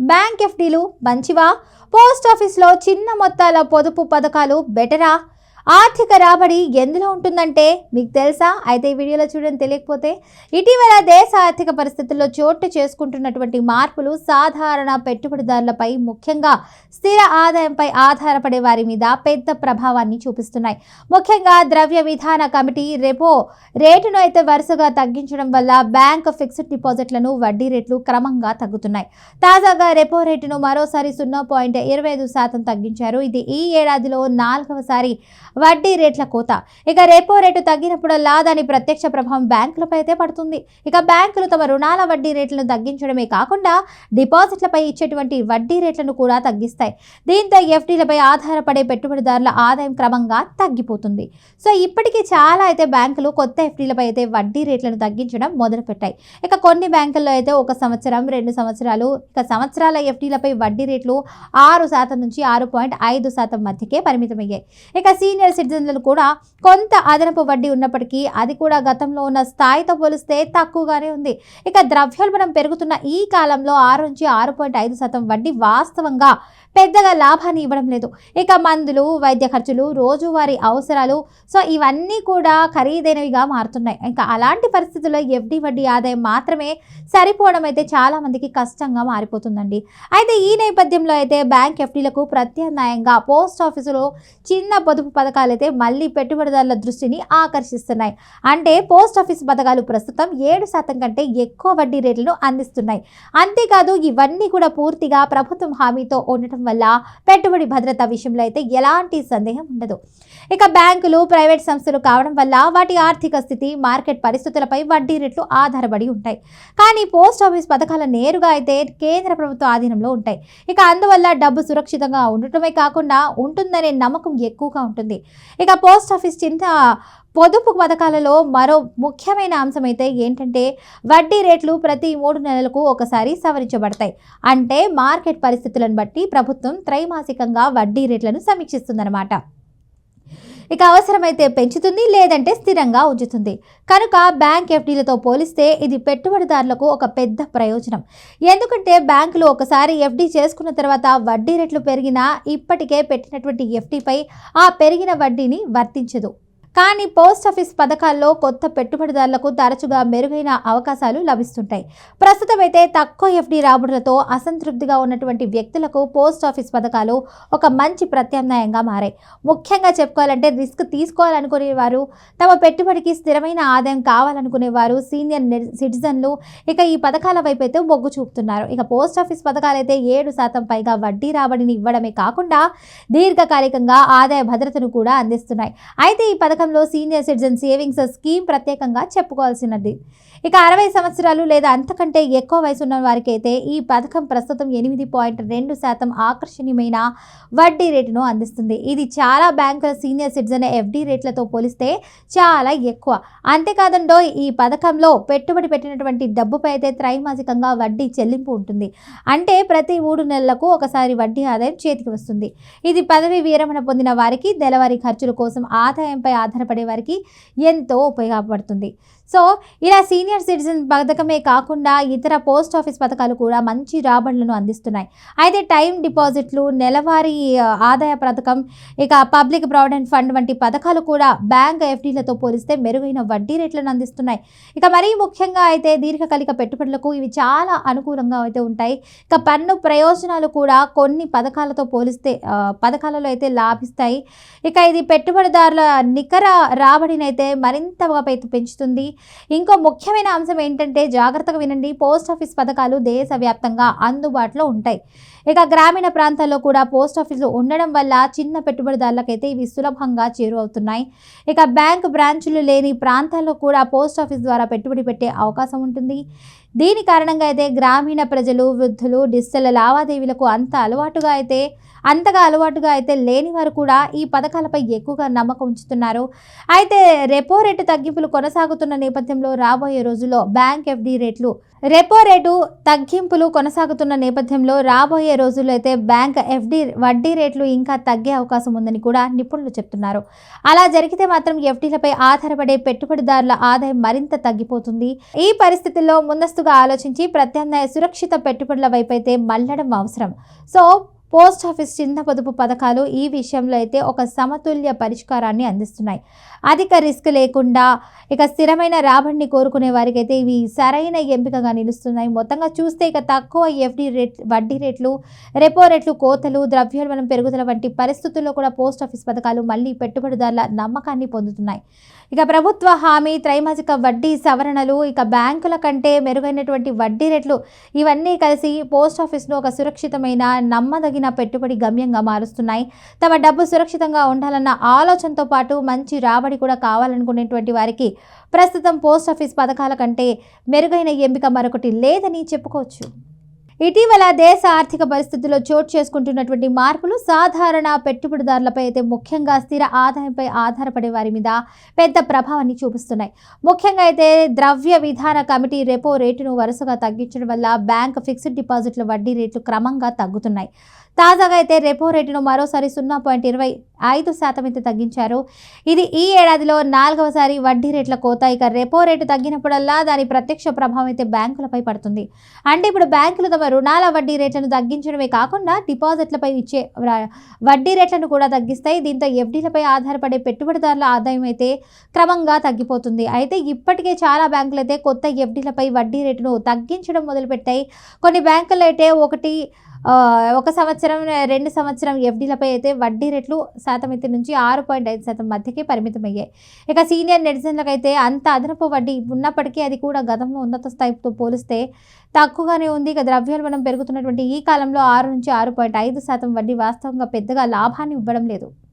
Bank ఎఫ్డీలు మంచివా? Post ఆఫీస్లో చిన్న మొత్తాల పొదుపు పథకాలు బెటరా? ఆర్థిక రాబడి ఎందులో ఉంటుందంటే మీకు తెలుసా? అయితే ఈ వీడియోలో చూడని తెలియకపోతే, ఇటీవల దేశ ఆర్థిక పరిస్థితుల్లో చోటు చేసుకుంటున్నటువంటి మార్పులు సాధారణ పెట్టుబడిదారులపై, ముఖ్యంగా స్థిర ఆదాయంపై ఆధారపడే వారి మీద పెద్ద ప్రభావాన్ని చూపిస్తున్నాయి. ముఖ్యంగా ద్రవ్య విధాన కమిటీ రెపో రేటును అయితే వరుసగా తగ్గించడం వల్ల బ్యాంక్ ఫిక్స్డ్ డిపాజిట్లను వడ్డీ రేట్లు క్రమంగా తగ్గుతున్నాయి. తాజాగా రెపో రేటును మరోసారి 0.25% తగ్గించారు. ఇది ఈ ఏడాదిలో 4వసారి వడ్డీ రేట్ల కోత. ఇక రెపో రేటు తగ్గినప్పుడల్లా దాని ప్రత్యక్ష ప్రభావం బ్యాంకులపై అయితే పడుతుంది. ఇక బ్యాంకులు తమ రుణాల వడ్డీ రేట్లను తగ్గించడమే కాకుండా డిపాజిట్లపై ఇచ్చేటువంటి వడ్డీ రేట్లను కూడా తగ్గిస్తాయి. దీంతో ఎఫ్డీలపై ఆధారపడే పెట్టుబడిదారుల ఆదాయం క్రమంగా తగ్గిపోతుంది. సో ఇప్పటికీ చాలా అయితే బ్యాంకులు కొత్త ఎఫ్డీలపై అయితే వడ్డీ రేట్లను తగ్గించడం మొదలుపెట్టాయి. ఇక కొన్ని బ్యాంకుల్లో అయితే 1 సంవత్సరం, 2 సంవత్సరాలు, ఇక సంవత్సరాల ఎఫ్డీలపై వడ్డీ రేట్లు 6% నుంచి 6.5% మధ్యకే పరిమితమయ్యాయి. ఇక సీనియర్ సిటిజన్లు కూడా కొంత అదనపు వడ్డీ ఉన్నప్పటికీ అది కూడా గతంలో ఉన్న స్థాయితో పోలిస్తే తక్కువగానే ఉంది. ఇక ద్రవ్యోల్బణం పెరుగుతున్న ఈ కాలంలో 6 నుంచి 6.5% వడ్డీ వాస్తవంగా పెద్దగా లాభాన్ని ఇవ్వడం లేదు. ఇక మందులు, వైద్య ఖర్చులు, రోజువారీ అవసరాలు, సో ఇవన్నీ కూడా ఖరీదైనవిగా మారుతున్నాయి. ఇంకా అలాంటి పరిస్థితుల్లో ఎఫ్డీ వడ్డీ ఆదాయం మాత్రమే సరిపోవడం అయితే చాలా మందికి కష్టంగా మారిపోతుందండి. అయితే ఈ నేపథ్యంలో అయితే బ్యాంక్ ఎఫ్డీలకు ప్రత్యామ్నాయంగా పోస్ట్ ఆఫీసులో చిన్న పొదుపు పథకాలు అయితే మళ్ళీ పెట్టుబడిదారుల దృష్టిని ఆకర్షిస్తున్నాయి. అంటే పోస్ట్ ఆఫీస్ పథకాలు ప్రస్తుతం 7% కంటే ఎక్కువ వడ్డీ రేట్లను అందిస్తున్నాయి. అంతేకాదు ఇవన్నీ కూడా పూర్తిగా ప్రభుత్వం హామీతో ఉండటం వల్ల పెట్టుబడి భద్రత విషయంలో అయితే ఎలాంటి సందేహం ఉండదు. ఇక బ్యాంకులు ప్రైవేట్ సంస్థలు కావడం వల్ల వాటి ఆర్థిక స్థితి, మార్కెట్ పరిస్థితులపై వడ్డీ రేట్లు ఆధారపడి ఉంటాయి. కానీ పోస్ట్ ఆఫీస్ పథకాలు నేరుగా అయితే కేంద్ర ప్రభుత్వ ఆధీనంలో ఉంటాయి. ఇక అందువల్ల డబ్బు సురక్షితంగా ఉండటమే కాకుండా ఉంటుందనే నమ్మకం ఎక్కువగా ఉంటుంది. ఇక పోస్ట్ ఆఫీస్ చిన్న పొదుపు పథకాలలో మరో ముఖ్యమైన అంశం అయితే ఏంటంటే వడ్డీ రేట్లు ప్రతి 3 నెలలకు ఒకసారి సవరించబడతాయి. అంటే మార్కెట్ పరిస్థితులను బట్టి ప్రభుత్వం త్రైమాసికంగా వడ్డీ రేట్లను సమీక్షిస్తుందన్నమాట. ఇక అవసరమైతే పెంచుతుంది, లేదంటే స్థిరంగా ఉంచుతుంది. కనుక బ్యాంక్ ఎఫ్డీలతో పోలిస్తే ఇది పెట్టుబడిదారులకు ఒక పెద్ద ప్రయోజనం. ఎందుకంటే బ్యాంకులు ఒకసారి ఎఫ్డీ చేసుకున్న తర్వాత వడ్డీ రేట్లు పెరిగినా ఇప్పటికే పెట్టినటువంటి ఎఫ్డీపై ఆ పెరిగిన వడ్డీని వర్తించదు. కానీ పోస్ట్ ఆఫీస్ పథకాల్లో కొత్త పెట్టుబడిదారులకు తరచుగా మెరుగైన అవకాశాలు లభిస్తుంటాయి. ప్రస్తుతం అయితే తక్కువ ఎఫ్డీ రాబడులతో అసంతృప్తిగా ఉన్నటువంటి వ్యక్తులకు పోస్ట్ ఆఫీస్ పథకాలు ఒక మంచి ప్రత్యామ్నాయంగా మారాయి. ముఖ్యంగా చెప్పుకోవాలంటే రిస్క్ తీసుకోవాలనుకునేవారు, తమ పెట్టుబడికి స్థిరమైన ఆదాయం కావాలనుకునేవారు, సీనియర్ సిటిజన్లు ఇక ఈ పథకాల వైపు అయితే మొగ్గు చూపుతున్నారు. ఇక పోస్ట్ ఆఫీస్ పథకాలు అయితే 7% పైగా వడ్డీ రాబడిని ఇవ్వడమే కాకుండా దీర్ఘకాలికంగా ఆదాయ భద్రతను కూడా అందిస్తున్నాయి. అయితే ఈ పథకంలో సీనియర్ సిటిజన్ సేవింగ్స్ స్కీమ్ ప్రత్యేకంగా చెప్పుకోవాల్సినది. ఇక 60 సంవత్సరాలు లేదా అంతకంటే ఎక్కువ వయసు ఉన్న వారికి అయితే ఈ పథకం ప్రస్తుతం 8.2% ఆకర్షణీయమైన వడ్డీ రేటును అందిస్తుంది. ఇది చాలా బ్యాంకుల సీనియర్ సిటిజన్ ఎఫ్డీ రేట్లతో పోలిస్తే చాలా ఎక్కువ. అంతేకాదండో ఈ పథకంలో పెట్టుబడి పెట్టినటువంటి డబ్బుపై అయితే త్రైమాసికంగా వడ్డీ చెల్లింపు ఉంటుంది. అంటే ప్రతి 3 నెలలకు ఒకసారి వడ్డీ ఆదాయం చేతికి వస్తుంది. ఇది పదవి విరమణ పొందిన వారికి, నెలవారీ ఖర్చుల కోసం ఆదాయంపై ఆధారపడే వారికి ఎంతో ఉపయోగపడుతుంది. సో ఇలా సీనియర్ సిటిజన్ పథకమే కాకుండా ఇతర పోస్ట్ ఆఫీస్ పథకాలు కూడా మంచి రాబడులను అందిస్తున్నాయి. అయితే టైం డిపాజిట్లు, నెలవారీ ఆదాయ పథకం, ఇక పబ్లిక్ ప్రావిడెంట్ ఫండ్ వంటి పథకాలు కూడా బ్యాంక్ ఎఫ్డీలతో పోలిస్తే మెరుగైన వడ్డీ రేట్లను అందిస్తున్నాయి. ఇక మరీ ముఖ్యంగా అయితే దీర్ఘకాలిక పెట్టుబడులకు ఇవి చాలా అనుకూలంగా అయితే ఉంటాయి. ఇక పన్ను ప్రయోజనాలు కూడా కొన్ని పథకాలతో పోలిస్తే పథకాలలో అయితే లాభిస్తాయి. ఇక ఇది పెట్టుబడిదారుల నికర రాబడిని అయితే మరింతగా పెంచుతుంది. ఇంకో ముఖ్యమైన అంశం ఏంటంటే జాగ్రత్తగా వినండి, పోస్ట్ ఆఫీస్ పథకాలు దేశవ్యాప్తంగా అందుబాటులో ఉంటాయి. ఇక గ్రామీణ ప్రాంతాల్లో కూడా పోస్ట్ ఆఫీసులు ఉండడం వల్ల చిన్న పెట్టుబడిదారులకైతే ఇవి సులభంగా చేరువవుతున్నాయి. ఇక బ్యాంక్ బ్రాంచులు లేని ప్రాంతాల్లో కూడా పోస్ట్ ఆఫీస్ ద్వారా పెట్టుబడి పెట్టే అవకాశం ఉంటుంది. దీని కారణంగా అయితే గ్రామీణ ప్రజలు, వృద్ధులు డిజిటల్ లావాదేవీలకు అంతగా అలవాటుగా అయితే లేని వారు కూడా ఈ పథకాలపై ఎక్కువగా నమ్మకం ఉంచుతున్నారు. అయితే రెపో రేటు తగ్గింపులు కొనసాగుతున్న నేపథ్యంలో రాబోయే రోజుల్లో బ్యాంక్ ఎఫ్డీ రేట్లు రెపో రేటు తగ్గింపులు కొనసాగుతున్న నేపథ్యంలో రాబోయే రోజుల్లో అయితే బ్యాంక్ ఎఫ్డీ వడ్డీ రేట్లు ఇంకా తగ్గే అవకాశం ఉందని కూడా నిపుణులు చెప్తున్నారు. అలా జరిగితే మాత్రం ఎఫ్డీలపై ఆధారపడే పెట్టుబడిదారుల ఆదాయం మరింత తగ్గిపోతుంది. ఈ పరిస్థితుల్లో ముందస్తు ముందస్తుగా ఆలోచించి ప్రత్యామ్నాయ సురక్షిత పెట్టుబడుల వైపైతే మళ్లడం అవసరం. సో పోస్ట్ ఆఫీస్ చిన్న పొదుపు పథకాలు ఈ విషయంలో అయితే ఒక సమతుల్య పరిష్కారాన్ని అందిస్తున్నాయి. అధిక రిస్క్ లేకుండా ఇక స్థిరమైన రాబడిని కోరుకునే వారికైతే ఇవి సరైన ఎంపికగా నిలుస్తున్నాయి. మొత్తంగా చూస్తే ఇక తక్కువ ఎఫ్డి వడ్డీ రేట్లు, రెపో రేట్లు కోతలు, ద్రవ్యోల్బణం పెరుగుదల వంటి పరిస్థితుల్లో కూడా పోస్ట్ ఆఫీస్ పథకాలు మళ్ళీ పెట్టుబడిదారుల నమ్మకాన్ని పొందుతున్నాయి. ఇక ప్రభుత్వ హామీ, త్రైమాసిక వడ్డీ సవరణలు, ఇక బ్యాంకుల కంటే మెరుగైనటువంటి వడ్డీ రేట్లు ఇవన్నీ కలిసి పోస్ట్ ఆఫీస్ను ఒక సురక్షితమైన, నమ్మదగిన పెట్టుబడి గమ్యంగా మారుస్తున్నాయి. తమ డబ్బు సురక్షితంగా ఉండాలన్న ఆలోచనతో పాటు మంచి రాబడి కూడా కావాలనుకునేటువంటి వారికి ప్రస్తుతం పోస్ట్ ఆఫీస్ పథకాల కంటే మెరుగైన ఎంపిక మరొకటి లేదని చెప్పుకోవచ్చు. ఇటీవల దేశ ఆర్థిక పరిస్థితుల్లో చోటు చేసుకుంటున్నటువంటి మార్పులు సాధారణ పెట్టుబడిదారులపై అయితే ముఖ్యంగా స్థిర ఆదాయంపై ఆధారపడే వారి మీద పెద్ద ప్రభావాన్ని చూపిస్తున్నాయి. ముఖ్యంగా అయితే ద్రవ్య విధాన కమిటీ రెపో రేటును వరుసగా తగ్గించడం వల్ల బ్యాంక్ ఫిక్స్డ్ డిపాజిట్ల వడ్డీ రేట్లు క్రమంగా తగ్గుతున్నాయి. తాజాగా అయితే రెపో రేటును మరోసారి 0.25% అయితే తగ్గించారు. ఇది ఈ ఏడాదిలో 4వసారి వడ్డీ రేట్ల కోత. ఇక రెపో రేటు తగ్గినప్పుడల్లా దాని ప్రత్యక్ష ప్రభావం అయితే బ్యాంకులపై పడుతుంది. అంటే ఇప్పుడు బ్యాంకులు తమ రుణాల వడ్డీ రేట్లను తగ్గించడమే కాకుండా డిపాజిట్లపై ఇచ్చే వడ్డీ రేట్లను కూడా తగ్గిస్తాయి. దీంతో ఎఫ్డీలపై ఆధారపడే పెట్టుబడిదారుల ఆదాయం అయితే క్రమంగా తగ్గిపోతుంది. అయితే ఇప్పటికే చాలా బ్యాంకులు అయితే కొత్త ఎఫ్డీలపై వడ్డీ రేటును తగ్గించడం మొదలుపెట్టాయి. కొన్ని బ్యాంకులు అయితే 1 సంవత్సరం 2 సంవత్సరం ఎఫ్డీలపై అయితే వడ్డీ రేట్లు శాతం అయితే నుంచి 6.5% మధ్యకే పరిమితమయ్యాయి. ఇక సీనియర్ నెటిజన్లకు అయితే అంత అదనపు వడ్డీ ఉన్నప్పటికీ అది కూడా గతంలో ఉన్నత స్థాయితో పోలిస్తే తక్కువగానే ఉంది. ఇక ద్రవ్యోల్బణం పెరుగుతున్నటువంటి ఈ కాలంలో 6 నుంచి 6.5% వడ్డీ వాస్తవంగా పెద్దగా లాభాన్ని ఇవ్వడం లేదు.